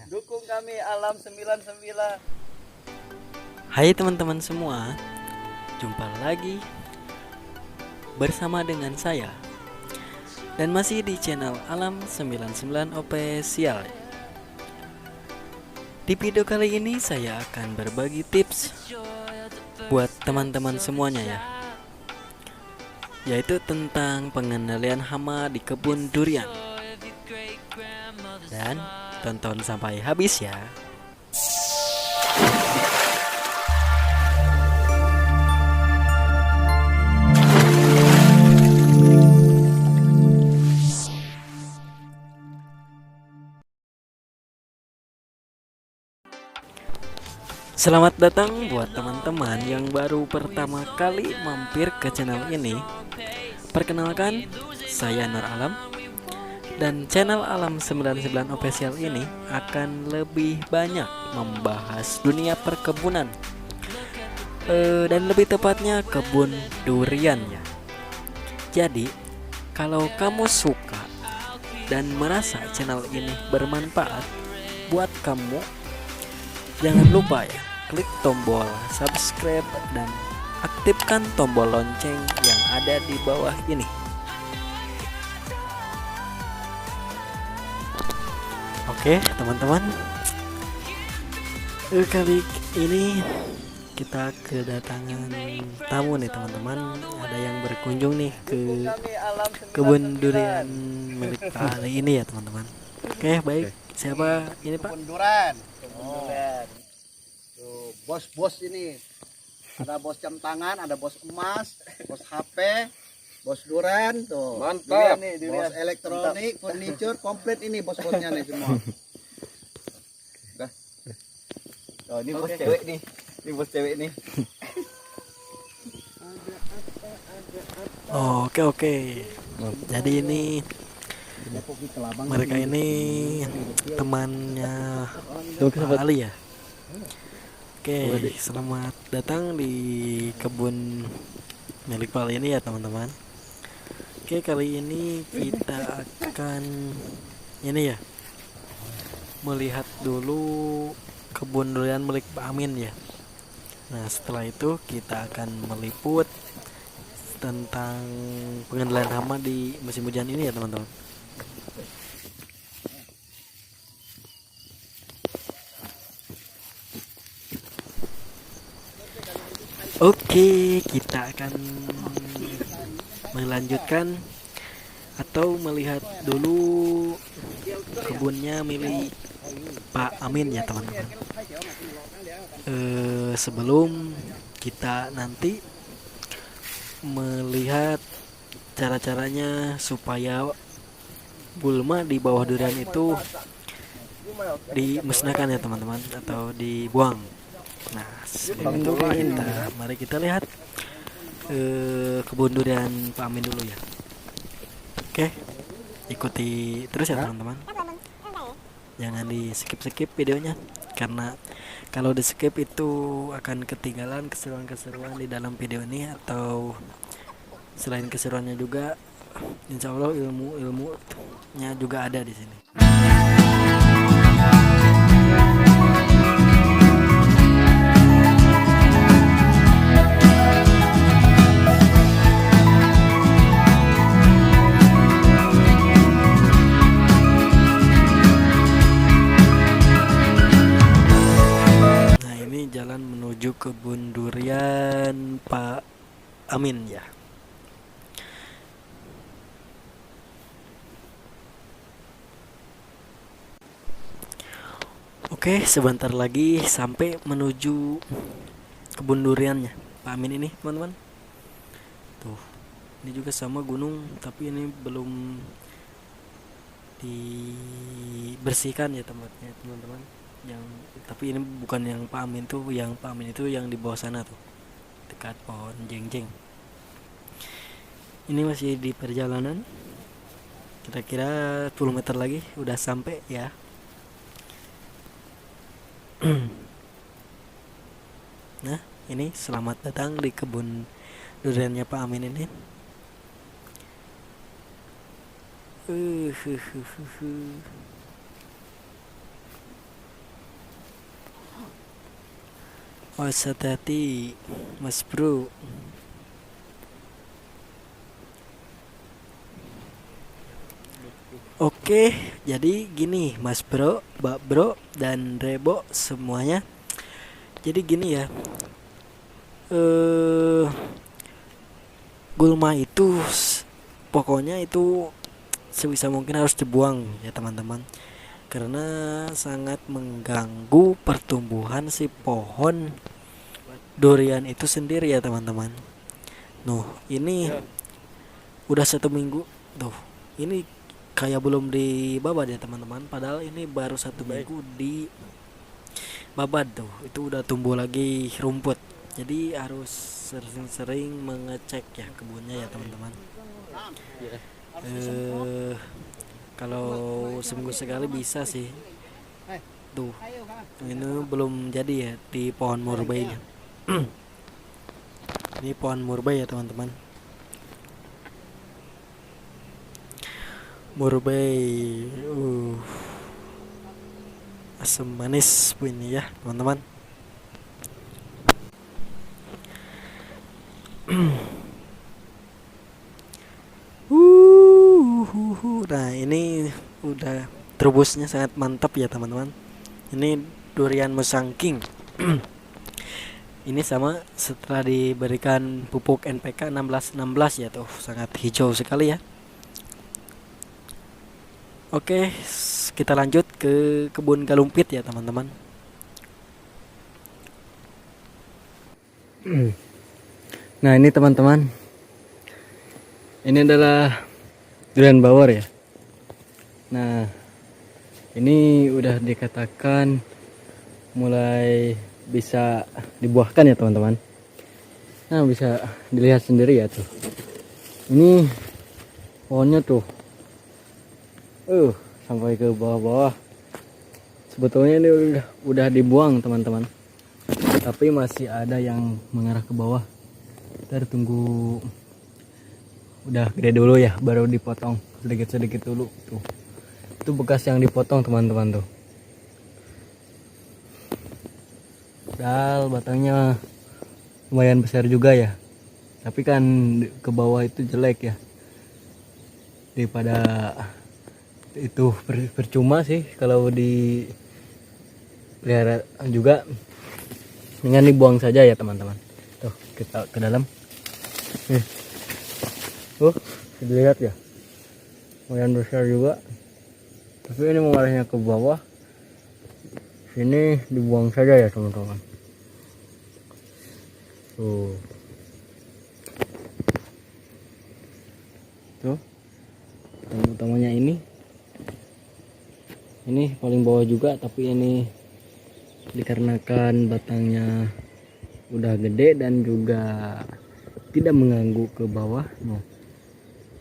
Dukung kami Alam 99. Hai teman-teman semua, jumpa lagi bersama dengan saya dan masih di channel Alam 99 Official. Di video kali ini saya akan berbagi tips buat teman-teman semuanya ya, yaitu tentang pengendalian hama di kebun durian. Dan tonton sampai habis ya. Selamat datang buat teman-teman yang baru pertama kali mampir ke channel ini. Perkenalkan, saya Nur Alam. Dan channel Alam 99 Official ini akan lebih banyak membahas dunia perkebunan, dan lebih tepatnya kebun durian ya. Jadi, kalau kamu suka dan merasa channel ini bermanfaat buat kamu, jangan lupa ya, klik tombol subscribe dan aktifkan tombol lonceng yang ada di bawah ini. Oke teman-teman, kali ini kita kedatangan tamu nih teman-teman. Ada yang berkunjung nih ke kebun durian milik Pak Ali ini ya teman-teman. Oke baik, siapa ini Pak? Kebun durian. Tuh, bos-bos ini. Ada bos jam tangan, ada bos emas, bos HP, bos durian tuh. Mantap. Durian. Bos elektronik, furniture, komplit ini bos-bosnya nih semua. Oh, ini bos cewek nih. Ini bos cewek nih. Oke. Jadi ini mereka ini temannya Pak Ali ya. Oke, selamat datang di kebun milik Pak Ali ini ya teman-teman. Oke, kali ini kita akan ini ya, melihat dulu kebun durian milik Pak Amin ya. Nah setelah itu kita akan meliput tentang pengendalian hama di musim hujan ini ya teman-teman. Oke, kita akan melanjutkan atau melihat dulu kebunnya milik Pak Amin ya teman-teman. Sebelum kita nanti melihat cara-caranya supaya gulma di bawah durian itu dimusnahkan ya teman-teman, atau dibuang. Nah sebelum itu mari kita lihat kebun durian Pak Amin dulu ya. Oke, ikuti terus ya teman-teman. Jangan di skip videonya, karena kalau di skip itu akan ketinggalan keseruan-keseruan di dalam video ini, atau selain keseruannya juga insya Allah ilmunya juga ada di sini. Jalan menuju kebun durian Pak Amin ya. Oke, sebentar lagi sampai menuju kebun duriannya Pak Amin ini teman-teman. Tuh, ini juga sama gunung, tapi ini belum dibersihkan ya tempatnya teman-teman. Tapi ini bukan yang Pak Amin tuh, yang Pak Amin itu yang di bawah sana tuh, dekat pohon jeng-jeng. Ini masih di perjalanan, kira-kira 10 meter lagi udah sampai ya. Nah ini selamat datang di kebun duriannya Pak Amin ini. Awas hati-hati, Mas Bro. Oke, jadi gini Mas Bro, Mbak Bro, dan Rebo semuanya. Jadi gini ya, eh gulma itu pokoknya itu sebisa mungkin harus dibuang ya teman-teman, karena sangat mengganggu pertumbuhan si pohon durian itu sendiri ya teman-teman. Nuh, ini udah 1 minggu tuh, ini kayak belum dibabat ya teman-teman, padahal ini baru 1 minggu di babat tuh, itu udah tumbuh lagi rumput. Jadi harus sering-sering mengecek ya kebunnya ya teman-teman. eh Kalau seminggu sekali bisa sih. Tuh, ini belum jadi ya di pohon murbainya. Ini pohon murbai ya teman-teman. Murbai, asam manis bu ini ya teman-teman. Nah ini udah terbusnya sangat mantap ya teman-teman. Ini durian musangking. Ini sama setelah diberikan pupuk NPK 1616 ya tuh, sangat hijau sekali ya. Oke, kita lanjut ke kebun galumpit ya teman-teman. Nah ini teman-teman, ini adalah durian bawor ya. Nah ini udah dikatakan mulai bisa dibuahkan ya teman-teman. Nah bisa dilihat sendiri ya tuh, ini pohonnya tuh sampai ke bawah-bawah. Sebetulnya ini udah dibuang teman-teman, tapi masih ada yang mengarah ke bawah. Ntar tunggu udah gede dulu ya baru dipotong sedikit-sedikit dulu tuh. Itu bekas yang dipotong teman-teman tuh. Padahal batangnya lumayan besar juga ya, tapi kan ke bawah itu jelek ya, daripada itu percuma sih kalau dipelihara juga, dengan dibuang saja ya teman-teman. Tuh kita ke dalam. Dilihat ya, lumayan besar juga, tapi ini mengarahnya ke bawah. Sini dibuang saja ya teman-teman. Tuh yang utamanya ini paling bawah juga, tapi ini dikarenakan batangnya udah gede dan juga tidak mengganggu ke bawah. Nah,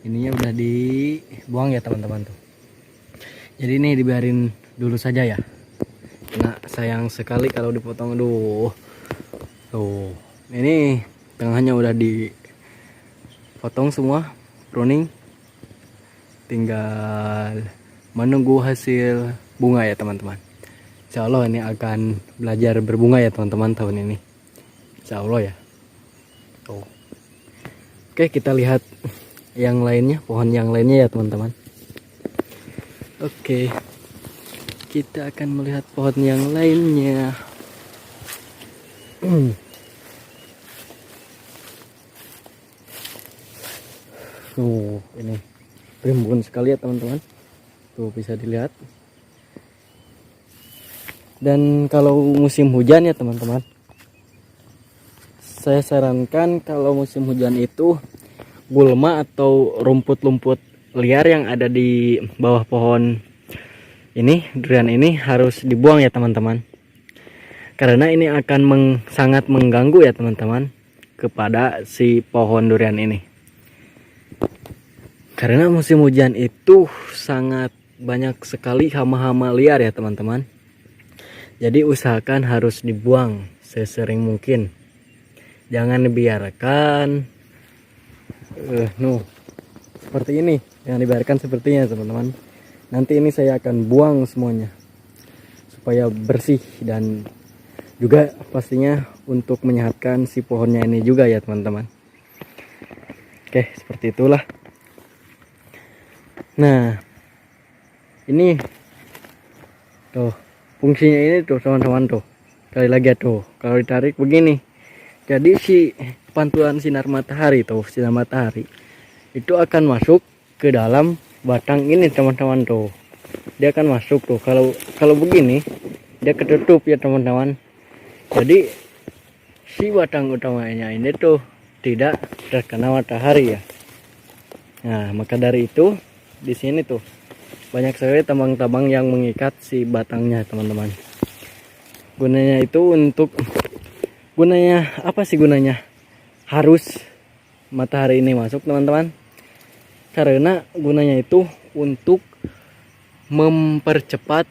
ininya udah dibuang ya teman-teman tuh. Jadi ini dibiarin dulu saja ya, karena sayang sekali kalau dipotong. Tuh ini tengahnya udah dipotong semua, pruning, tinggal menunggu hasil bunga ya teman-teman. Insya Allah ini akan belajar berbunga ya teman-teman tahun ini, insya Allah ya. Oke, kita lihat yang lainnya, pohon yang lainnya ya teman-teman. Oke, kita akan melihat pohon yang lainnya. Ini rimbun sekali ya teman-teman. Tuh bisa dilihat. Dan kalau musim hujan ya teman-teman, saya sarankan kalau musim hujan itu gulma atau rumput-rumput liar yang ada di bawah pohon ini, durian ini, harus dibuang ya teman-teman. Karena ini akan sangat mengganggu ya teman-teman kepada si pohon durian ini. Karena musim hujan itu sangat banyak sekali hama-hama liar ya teman-teman. Jadi usahakan harus dibuang sesering mungkin. Jangan dibiarkan seperti ini. Jangan dibiarkan sepertinya teman-teman. Nanti ini saya akan buang semuanya supaya bersih dan juga pastinya untuk menyehatkan si pohonnya ini juga ya teman-teman. Oke, seperti itulah. Nah, ini tuh fungsinya ini tuh teman-teman tuh. Sekali lagi tuh, kalau ditarik begini. Jadi si pantulan sinar matahari tuh, sinar matahari itu akan masuk ke dalam batang ini teman-teman tuh. Dia akan masuk tuh. Kalau begini dia ketutup ya teman-teman. Jadi si batang utamanya ini tuh tidak terkena matahari ya. Nah, maka dari itu di sini tuh banyak sekali tambang-tambang yang mengikat si batangnya teman-teman. Gunanya itu gunanya apa sih gunanya? Harus matahari ini masuk teman-teman. Karena gunanya itu untuk mempercepat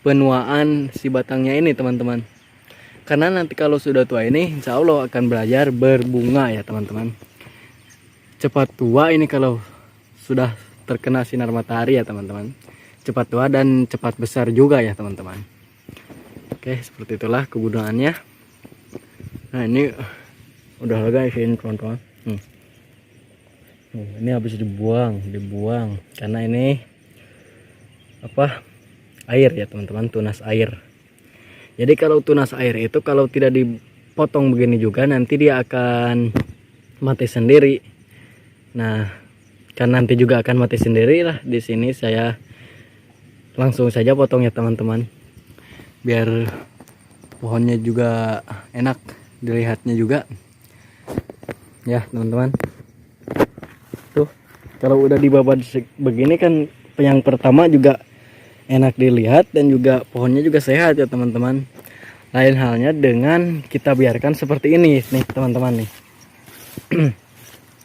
penuaan si batangnya ini teman-teman. Karena nanti kalau sudah tua ini insya Allah akan belajar berbunga ya teman-teman. Cepat tua ini kalau sudah terkena sinar matahari ya teman-teman. Cepat tua dan cepat besar juga ya teman-teman. Oke, seperti itulah kegunaannya. Nah, ini udah guys ini teman-teman. Ini habis dibuang karena ini apa? Air ya teman-teman, tunas air. Jadi kalau tunas air itu kalau tidak dipotong begini juga nanti dia akan mati sendiri. Nah, kan nanti juga akan mati sendiri lah. Di sini saya langsung saja potong ya teman-teman. Biar pohonnya juga enak dilihatnya juga. Ya, teman-teman. Tuh, kalau udah dibabat begini kan yang pertama juga enak dilihat dan juga pohonnya juga sehat ya teman-teman. Lain halnya dengan kita biarkan seperti ini nih teman-teman nih.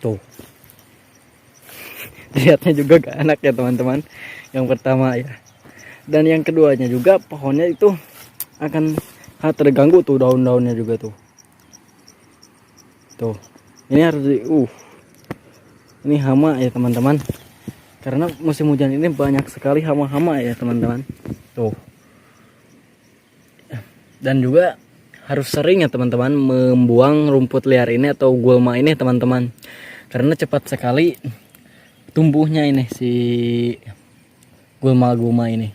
Tuh. Lihatnya juga gak enak ya teman-teman. Yang pertama ya. Dan yang keduanya juga pohonnya itu akan terganggu tuh daun-daunnya juga tuh. Tuh. Ini harus ini hama ya teman-teman. Karena musim hujan ini banyak sekali hama-hama ya teman-teman. Tuh. Dan juga harus sering ya teman-teman membuang rumput liar ini atau gulma ini teman-teman. Karena cepat sekali tumbuhnya ini si gulma-gulma ini.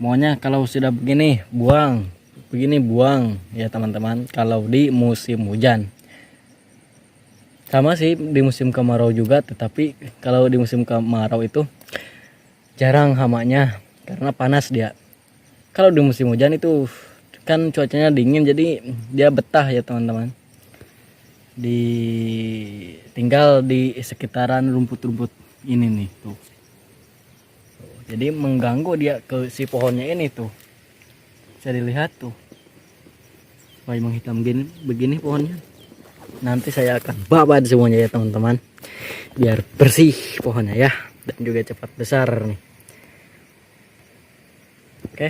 Maunya kalau sudah begini buang ya teman-teman. Kalau di musim hujan. Sama sih di musim kemarau juga, tetapi kalau di musim kemarau itu jarang hamanya karena panas dia. Kalau di musim hujan itu kan cuacanya dingin jadi dia betah ya teman-teman. Tinggal di sekitaran rumput-rumput ini nih tuh. Jadi mengganggu dia ke si pohonnya ini tuh. Bisa dilihat tuh. Supaya menghitam begini pohonnya. Nanti saya akan babat semuanya ya teman-teman. Biar bersih pohonnya ya. Dan juga cepat besar nih. Oke.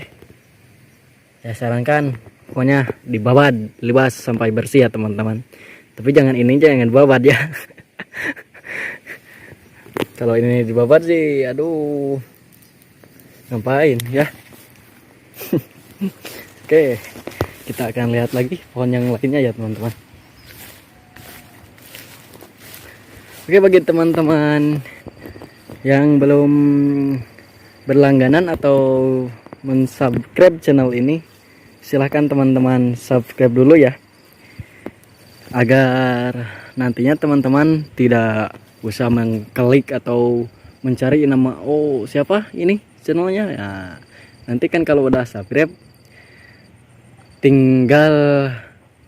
Saya sarankan pokoknya dibabat, libas sampai bersih ya teman-teman. Tapi jangan dibabat ya. Kalau ini dibabat sih aduh. Ngapain ya. Oke, kita akan lihat lagi pohon yang lainnya ya teman-teman. Oke, bagi teman-teman yang belum berlangganan atau mensubscribe channel ini, silahkan teman-teman subscribe dulu ya, agar nantinya teman-teman tidak usah mengklik atau mencari nama siapa ini channelnya ya. Nanti kan kalau udah subscribe tinggal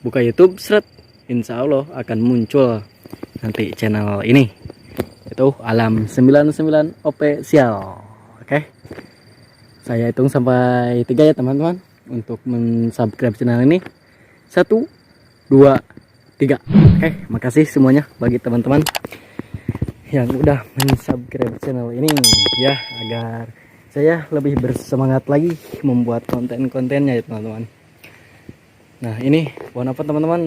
buka YouTube insya Allah akan muncul nanti channel ini, itu Alam 99 Official. Oke, saya hitung sampai 3 ya teman-teman untuk mensubscribe channel ini. 1, 2, 3. Oke, makasih semuanya bagi teman-teman yang udah mensubscribe channel ini ya, agar saya lebih bersemangat lagi membuat konten-kontennya ya teman-teman. Nah, ini pohon apa teman-teman?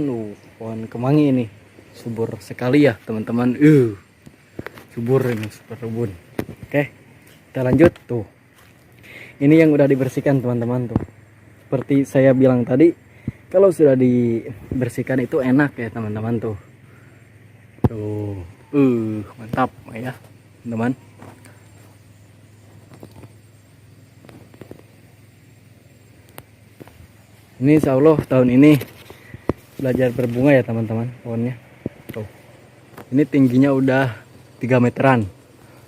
Pohon kemangi ini. Subur sekali ya teman-teman. Subur ini, super rebun. Oke, kita lanjut tuh. Ini yang udah dibersihkan teman-teman tuh. seperti saya bilang tadi, kalau sudah dibersihkan itu enak ya teman-teman tuh. Mantap ya teman-teman. Ini insya Allah tahun ini belajar berbunga ya teman-teman pohonnya. Tuh. Ini tingginya udah 3 meteran.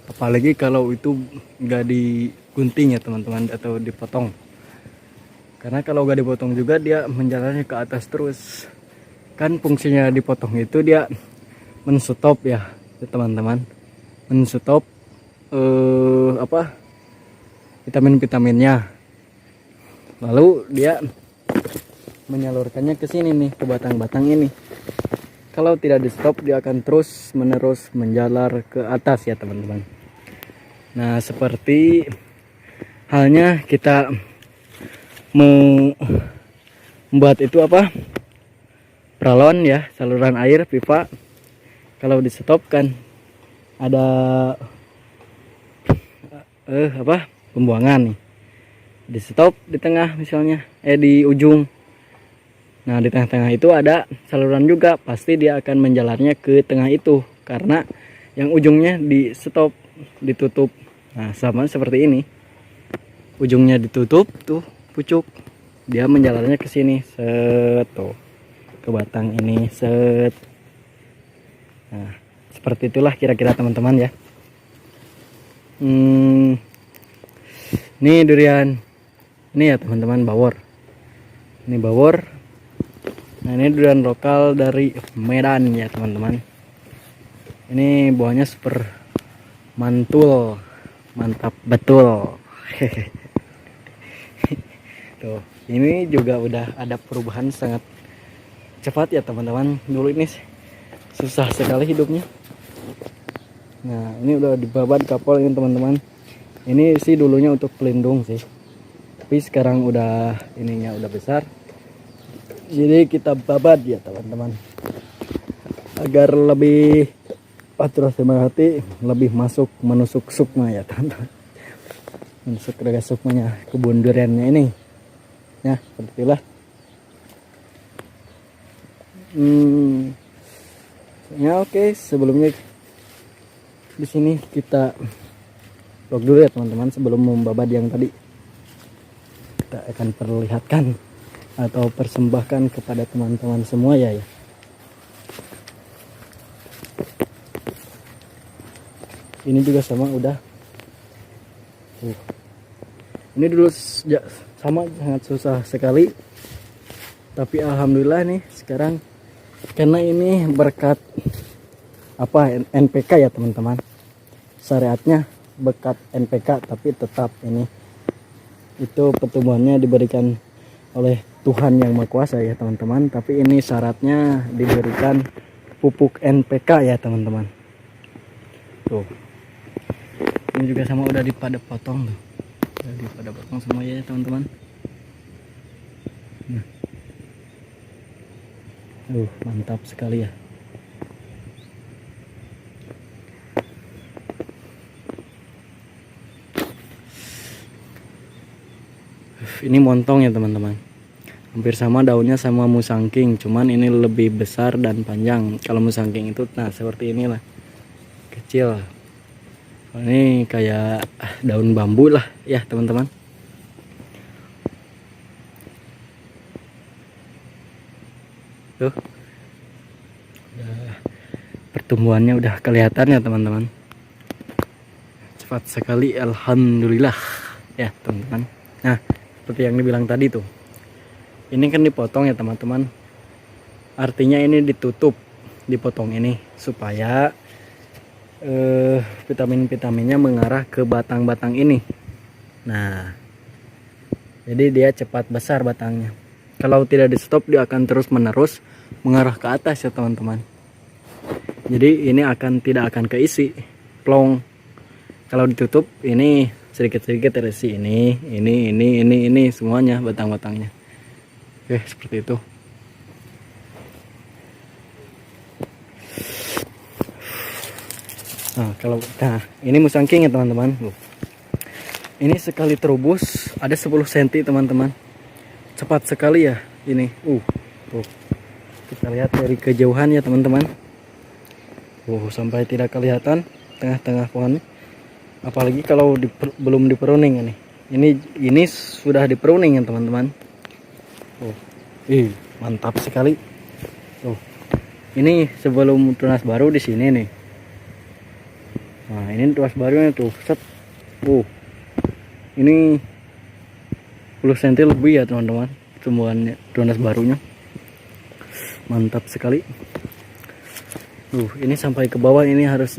Apalagi kalau itu nggak digunting ya teman-teman atau dipotong. Karena kalau nggak dipotong juga dia menjalarnya ke atas terus. Kan fungsinya dipotong itu dia menstop ya teman-teman. Menstop vitamin-vitaminnya. Lalu dia menyalurkannya ke sini nih, ke batang-batang ini. Kalau tidak di stop dia akan terus menerus menjalar ke atas ya teman-teman. Nah, seperti halnya kita membuat itu peralon ya, saluran air pipa. Kalau di stop kan ada pembuangan nih. Di stop di tengah misalnya, di ujung. Nah, di tengah-tengah itu ada saluran juga, pasti dia akan menjalarnya ke tengah itu karena yang ujungnya di stop, ditutup. Nah, sama seperti ini. Ujungnya ditutup tuh, pucuk. Dia menjalarnya ke sini, set tuh. Ke batang ini, set. Nah, seperti itulah kira-kira teman-teman ya. Ini durian. Ini ya teman-teman, bawor. Ini bawor. Nah, ini durian lokal dari Medan ya teman-teman. Ini buahnya super mantul, mantap betul. Tuh, ini juga udah ada perubahan sangat cepat ya teman-teman. Dulu ini susah sekali hidupnya. Nah, ini udah dibabat kapal ini teman-teman. Ini sih dulunya untuk pelindung sih, tapi sekarang udah ininya udah besar. Jadi kita babat ya teman-teman, agar lebih terus hati, lebih menusuk sukma ya teman-teman, menusuk rega sukmanya kebun duriannya ini ya, seperti itulah. Ya oke, sebelumnya di sini kita vlog dulu ya teman-teman sebelum membabat yang tadi. Kita akan perlihatkan atau persembahkan kepada teman-teman semua ya. Ini juga sama udah. Ini dulu sama sangat susah sekali. Tapi alhamdulillah nih sekarang, karena ini berkat NPK ya teman-teman. Syariatnya berkat NPK, tapi tetap ini itu pertumbuhannya diberikan oleh Tuhan yang Maha Kuasa ya teman-teman. Tapi ini syaratnya diberikan pupuk NPK ya teman-teman. Tuh, ini juga sama udah potong tuh, udah potong semua ya teman-teman. Nah, mantap sekali ya. Ini montong ya teman-teman, hampir sama daunnya sama musangking, cuman ini lebih besar dan panjang. Kalau musangking itu nah seperti inilah, kecil. Ini kayak daun bambu lah ya teman-teman. Tuh, pertumbuhannya udah kelihatan ya teman-teman, cepat sekali, alhamdulillah ya teman-teman. Nah, seperti yang dibilang tadi tuh, ini kan dipotong ya teman-teman, artinya ini ditutup, dipotong ini supaya vitamin-vitaminnya mengarah ke batang-batang ini. Nah, jadi dia cepat besar batangnya. Kalau tidak di stop dia akan terus menerus mengarah ke atas ya teman-teman. Jadi ini tidak akan keisi plong. Kalau ditutup ini sedikit-sedikit terisi ini semuanya batang-batangnya. Oke, seperti itu. Nah, ini musangking ya teman-teman. Ini sekali terubus ada 10 cm teman-teman. cepat sekali ya ini. Tuh. Kita lihat dari kejauhan ya teman-teman. Sampai tidak kelihatan tengah-tengah pohonnya. Apalagi kalau belum diperuning ini. Ini sudah diperuning ya teman-teman. Mantap sekali. Ini sebelum tunas baru di sini nih. Nah, ini tunas barunya tuh. Set. Ini 10 cm lebih ya teman-teman. Tumbuhannya tunas barunya. Mantap sekali. Ini sampai ke bawah ini harus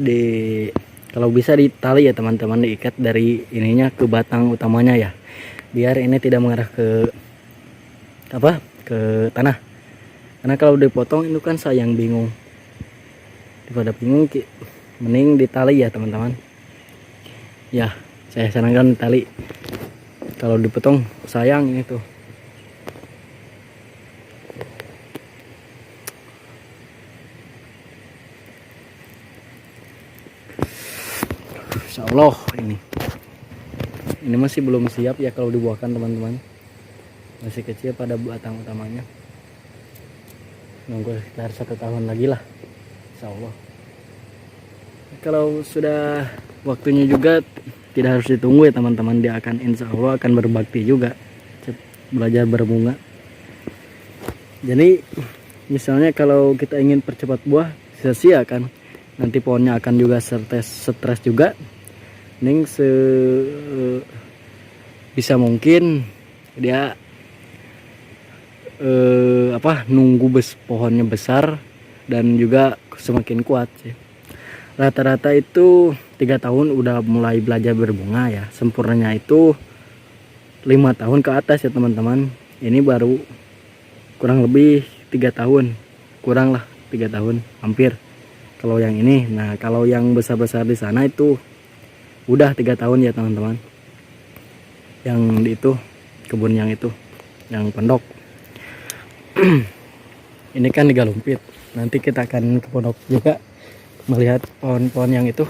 kalau bisa ditali ya teman-teman, diikat dari ininya ke batang utamanya ya. Biar ini tidak mengarah ke tanah. Karena kalau dipotong itu kan sayang, bingung. Daripada bingung mending ditali ya teman-teman. Ya, saya sarankan tali. Kalau dipotong sayang ini tuh. Insya Allah ini masih belum siap ya kalau dibuahkan teman-teman. Masih kecil pada batang utamanya. Nunggu sekitar 1 tahun lagi lah, insya Allah. Kalau sudah waktunya juga tidak harus ditunggu ya teman-teman, dia akan insya Allah akan berbakti juga, belajar berbunga. Jadi misalnya kalau kita ingin percepat buah, sia-sia kan, nanti pohonnya akan juga stres juga. Ning bisa mungkin dia nunggu pohonnya besar dan juga semakin kuat sih. Rata-rata itu 3 tahun udah mulai belajar berbunga ya. Sempurnanya itu 5 tahun ke atas ya teman-teman. Ini baru kurang lebih 3 tahun, kurang lah 3 tahun hampir kalau yang ini. Nah kalau yang besar-besar di sana itu udah 3 tahun ya teman-teman. Yang itu kebun yang itu, yang pondok. Ini kan di Galumpit. Nanti kita akan ke pondok juga melihat pohon-pohon yang itu.